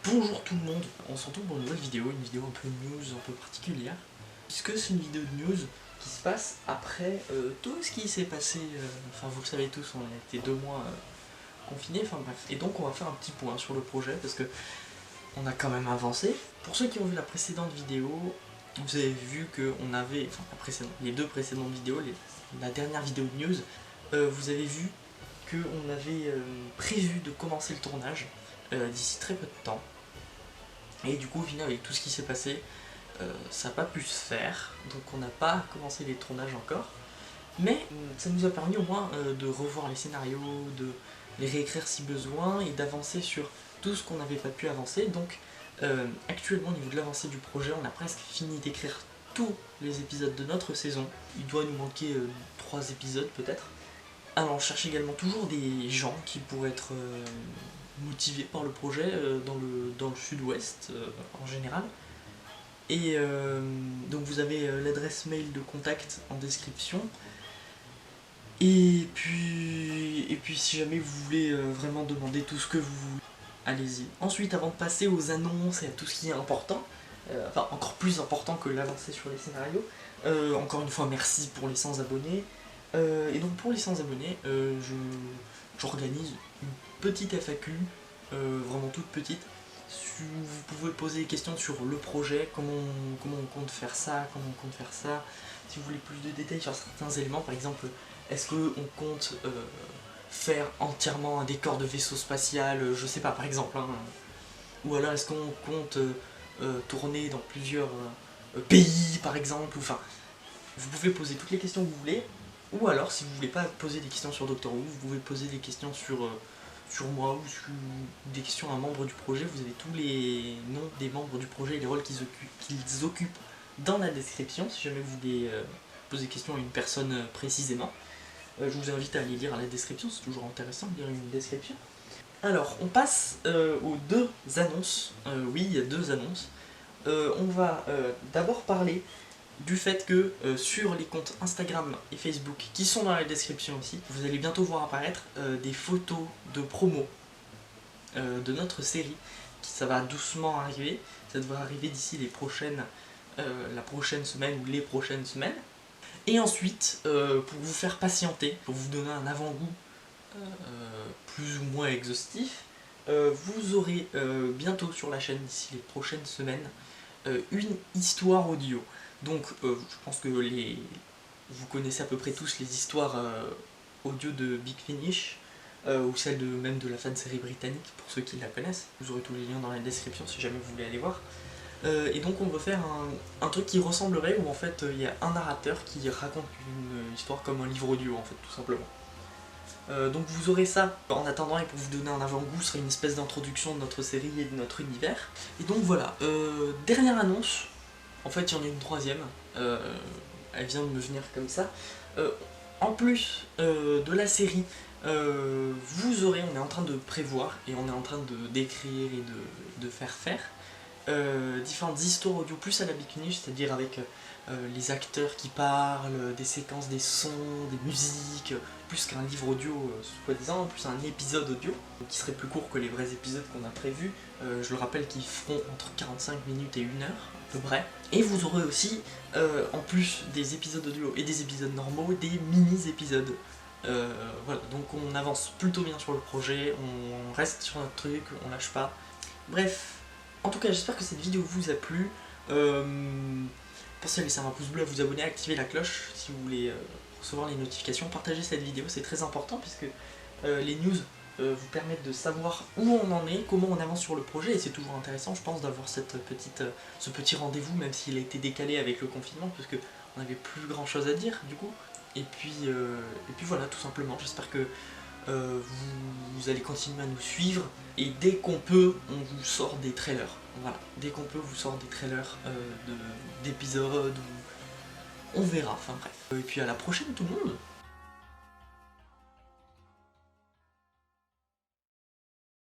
Bonjour tout le monde, on se retrouve pour une nouvelle vidéo, un peu news, un peu particulière. Puisque c'est une vidéo de news qui se passe après tout ce qui s'est passé, enfin vous le savez tous, on a été 2 mois confinés, enfin bref. Et donc on va faire un petit point sur le projet parce que on a quand même avancé. Pour ceux qui ont vu la précédente vidéo, vous avez vu qu'on avait, enfin les 2 précédentes vidéos, la dernière vidéo de news, vous avez vu qu'on avait prévu de commencer le tournage d'ici très peu de temps. Et du coup, au final, avec tout ce qui s'est passé, ça n'a pas pu se faire, donc on n'a pas commencé les tournages encore. Mais ça nous a permis au moins de revoir les scénarios, de les réécrire si besoin, et d'avancer sur tout ce qu'on n'avait pas pu avancer. Donc actuellement, au niveau de l'avancée du projet, on a presque fini d'écrire tous les épisodes de notre saison. Il doit nous manquer 3 épisodes peut-être. Alors on cherche également toujours des gens qui pourraient être motivés par le projet dans le sud-ouest en général. Et donc vous avez l'adresse mail de contact en description. Et puis si jamais vous voulez vraiment demander tout ce que vous voulez, allez-y. Ensuite, avant de passer aux annonces et à tout ce qui est important, enfin encore plus important que l'avancée sur les scénarios, encore une fois merci pour les 100 abonnés. Et donc pour les 100 abonnés, j'organise une petite FAQ, vraiment toute petite. Vous pouvez poser des questions sur le projet, comment on compte faire ça, si vous voulez plus de détails sur certains éléments, par exemple, est-ce qu'on compte faire entièrement un décor de vaisseau spatial, je sais pas par exemple, hein, ou alors est-ce qu'on compte tourner dans plusieurs pays par exemple, enfin, vous pouvez poser toutes les questions que vous voulez, ou alors si vous voulez pas poser des questions sur Doctor Who, vous pouvez poser des questions sur moi ou sur des questions à un membre du projet. Vous avez tous les noms des membres du projet et les rôles qu'ils occupent dans la description, si jamais vous voulez poser des questions à une personne précisément. Je vous invite à aller lire la description, c'est toujours intéressant de lire une description. Alors, on passe aux 2 annonces. Oui, il y a 2 annonces. On va d'abord parler du fait que sur les comptes Instagram et Facebook qui sont dans la description aussi, vous allez bientôt voir apparaître des photos de promo de notre série. Ça va doucement arriver, ça devrait arriver d'ici la prochaine semaine ou les prochaines semaines. Et ensuite, pour vous faire patienter, pour vous donner un avant-goût plus ou moins exhaustif, vous aurez bientôt sur la chaîne d'ici les prochaines semaines une histoire audio. Donc je pense que vous connaissez à peu près tous les histoires audio de Big Finish, ou celle même de la fan série britannique pour ceux qui la connaissent. Vous aurez tous les liens dans la description si jamais vous voulez aller voir. Et donc on va faire un truc qui ressemblerait où en fait il y a un narrateur qui raconte une histoire comme un livre audio en fait tout simplement. Donc vous aurez ça en attendant, et pour vous donner un avant-goût, ce sera une espèce d'introduction de notre série et de notre univers. Et donc voilà, dernière annonce, en fait il y en a une 3e, elle vient de me venir comme ça. En plus de la série, vous aurez, on est en train de prévoir et on est en train d'écrire et de faire différentes histoires audio plus à la Big Finish, c'est-à-dire avec les acteurs qui parlent, des séquences, des sons, des musiques, plus qu'un livre audio soi-disant, plus un épisode audio qui serait plus court que les vrais épisodes qu'on a prévus. Je le rappelle qu'ils feront entre 45 minutes et 1 heure à peu près. Et vous aurez aussi, en plus des épisodes audio et des épisodes normaux, des mini-épisodes. Voilà, donc on avance plutôt bien sur le projet, on reste sur notre truc, on lâche pas. Bref, en tout cas j'espère que cette vidéo vous a plu. Pensez à laisser un pouce bleu, à vous abonner, à activer la cloche si vous voulez recevoir les notifications. Partagez cette vidéo, c'est très important puisque les news vous permettent de savoir où on en est, comment on avance sur le projet, et c'est toujours intéressant je pense d'avoir ce petit rendez-vous, même s'il a été décalé avec le confinement, puisque on n'avait plus grand chose à dire du coup. Et puis voilà, tout simplement, j'espère que vous allez continuer à nous suivre, et dès qu'on peut, on vous sort des trailers. Voilà, dès qu'on peut, on vous sort des trailers d'épisodes, on verra, enfin bref. Et puis à la prochaine tout le monde.